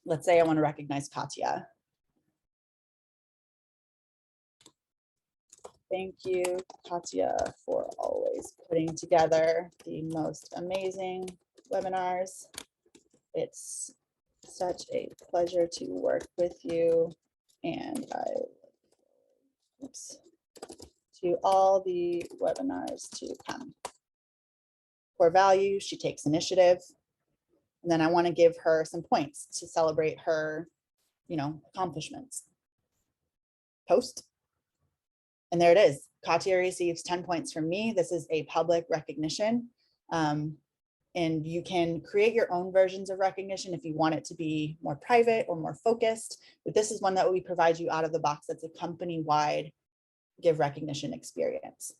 let's say I want to recognize Katya. Thank you, Katya, for always putting together the most amazing webinars. It's such a pleasure to work with you, and I look to all the webinars to come. Core value, she takes initiative. And then I want to give her some points to celebrate her, accomplishments. Post. And there it is. Katya receives 10 points from me. This is a public recognition. And you can create your own versions of recognition if you want it to be more private or more focused. But this is one that we provide you out of the box. That's a company-wide give recognition experience.